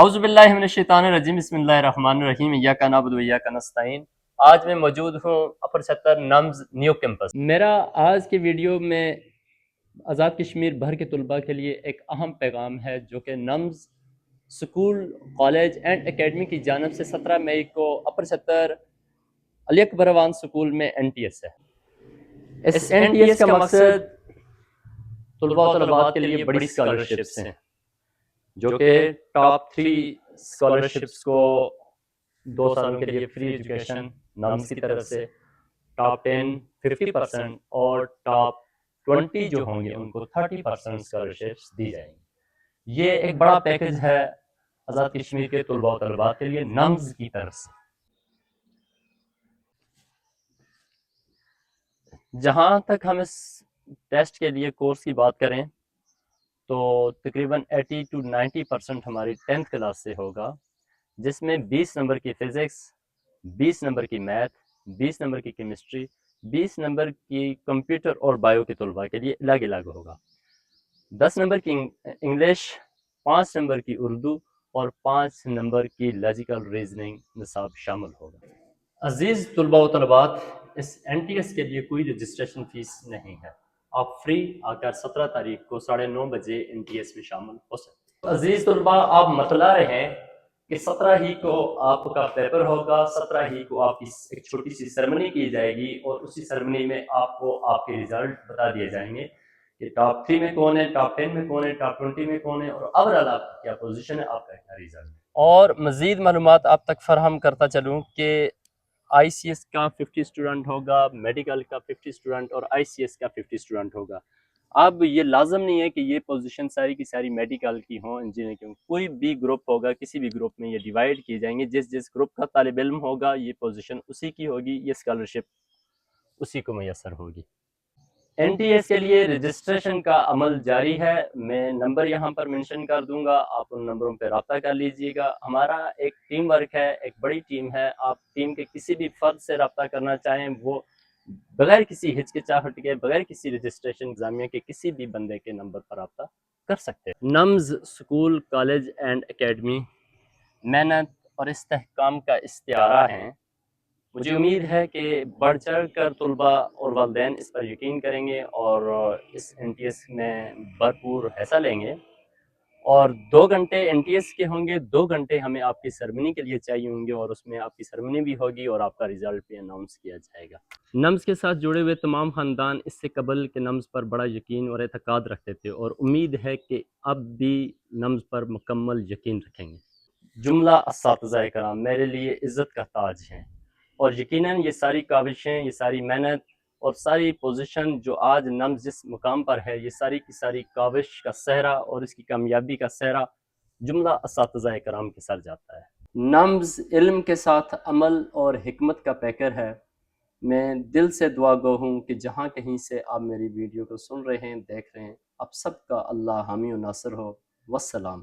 اعوذ باللہ من الشیطان الرجیم بسم اللہ الرحمن الرحیم ایاک نعبد و ایاک نستعین۔ آج میں موجود ہوں اپر چھتر نمز نیو کیمپس۔ میرا آج کی ویڈیو میں آزاد کشمیر بھر کے طلباء کے لیے ایک اہم پیغام ہے جو کہ NUMS school college and academy کی جانب سے 17 مئی کو اپر چھتر علی اکبر اوان سکول میں NTS ہے۔ اس NTS کا مقصد طلباء و طلبات کے لیے بڑی اسکالرشپس ہیں جو کہ ٹاپ 3 اسکالرشپس کو 2 سالوں کے لیے فری ایجوکیشن نمز کی طرف سے، ٹاپ 10 50% اور ٹاپ 20 جو ہوں گے ان کو 30% اسکالرشپس دی جائیں گی۔ یہ ایک بڑا پیکج ہے آزاد کشمیر کے طلباء و طلبات کے لیے نمز کی طرف سے۔ جہاں تک ہم اس ٹیسٹ کے لیے کورس کی بات کریں تو تقریباً 80 to 90% ہماری 10th کلاس سے ہوگا، جس میں 20 نمبر کی فزکس، 20 نمبر کی میتھ، 20 نمبر کی کیمسٹری، 20 نمبر کی کمپیوٹر اور بایو کے طلباء کے لیے الگ الگ ہوگا، 10 نمبر کی انگلش، 5 نمبر کی اردو اور 5 نمبر کی لاجیکل ریزننگ نصاب شامل ہوگا۔ عزیز طلباء و طلبات، اس NTS کے لیے کوئی رجسٹریشن فیس نہیں ہے، آپ فری آ کر 17 تاریخ کو 9:30 بجے NTS میں شامل ہو سکتے ہیں۔ عزیز طلباء، آپ مطلع رہیں کہ 17 ہی کو آپ کا پیپر ہوگا، 17 ہی کو آپ کی ایک چھوٹی سی سرمنی کی جائے گی اور اسی سرمنی میں آپ کو آپ کے ریزلٹ بتا دیے جائیں گے کہ ٹاپ 3 میں کون ہے، ٹاپ 10 میں کون ہے، ٹاپ 20 میں کون ہے اور اوورآل آپ کی کیا پوزیشن ہے، آپ کا کیا ریزلٹ ہے۔ اور مزید معلومات آپ تک فراہم کرتا چلوں کہ ICS کا 50 اسٹوڈنٹ ہوگا، میڈیکل کا 50 اسٹوڈنٹ اور ICS کا 50 اسٹوڈنٹ ہوگا۔ اب یہ لازم نہیں ہے کہ یہ پوزیشن ساری کی ساری میڈیکل کی ہوں، انجینئر کی ہوں، کوئی بھی گروپ ہوگا، کسی بھی گروپ میں یہ ڈیوائیڈ کی جائیں گے، جس گروپ کا طالب علم ہوگا یہ پوزیشن اسی کی ہوگی، یہ اسکالرشپ اسی کو میسر ہوگی۔ NTS کے لیے رجسٹریشن کا عمل جاری ہے، میں نمبر یہاں پر منشن کر دوں گا، آپ ان نمبروں پہ رابطہ کر لیجئے گا۔ ہمارا ایک ٹیم ورک ہے، ایک بڑی ٹیم ہے، آپ ٹیم کے کسی بھی فرد سے رابطہ کرنا چاہیں وہ بغیر کسی ہچکچاہٹ کے، بغیر کسی رجسٹریشن انتظامیہ کے کسی بھی بندے کے نمبر پر رابطہ کر سکتے ہیں۔ NUMS school college and academy محنت اور استحکام کا استعارہ ہیں۔ مجھے امید ہے کہ بڑھ چڑھ کر طلباء اور والدین اس پر یقین کریں گے اور اس NTS میں بھرپور حصہ لیں گے، اور 2 گھنٹے NTS کے ہوں گے، 2 گھنٹے ہمیں آپ کی سرمنی کے لیے چاہیے ہوں گے اور اس میں آپ کی سرمنی بھی ہوگی اور آپ کا ریزلٹ بھی اناؤنس کیا جائے گا۔ نمز کے ساتھ جڑے ہوئے تمام خاندان اس سے قبل کے نمز پر بڑا یقین اور اعتقاد رکھتے تھے اور امید ہے کہ اب بھی نمز پر مکمل یقین رکھیں گے۔ جملہ اساتذہ کرام میرے لیے عزت کا تاج ہیں اور یقیناً یہ ساری کاوشیں، یہ ساری محنت اور ساری پوزیشن جو آج نمز جس مقام پر ہے، یہ ساری کی ساری کاوش کا صحرا اور اس کی کامیابی کا صحرا جملہ اساتذہ کرام کے سر جاتا ہے۔ نمز علم کے ساتھ عمل اور حکمت کا پیکر ہے۔ میں دل سے دعا گو ہوں کہ جہاں کہیں سے آپ میری ویڈیو کو سن رہے ہیں، دیکھ رہے ہیں، آپ سب کا اللہ حامی و ناصر ہو۔ والسلام۔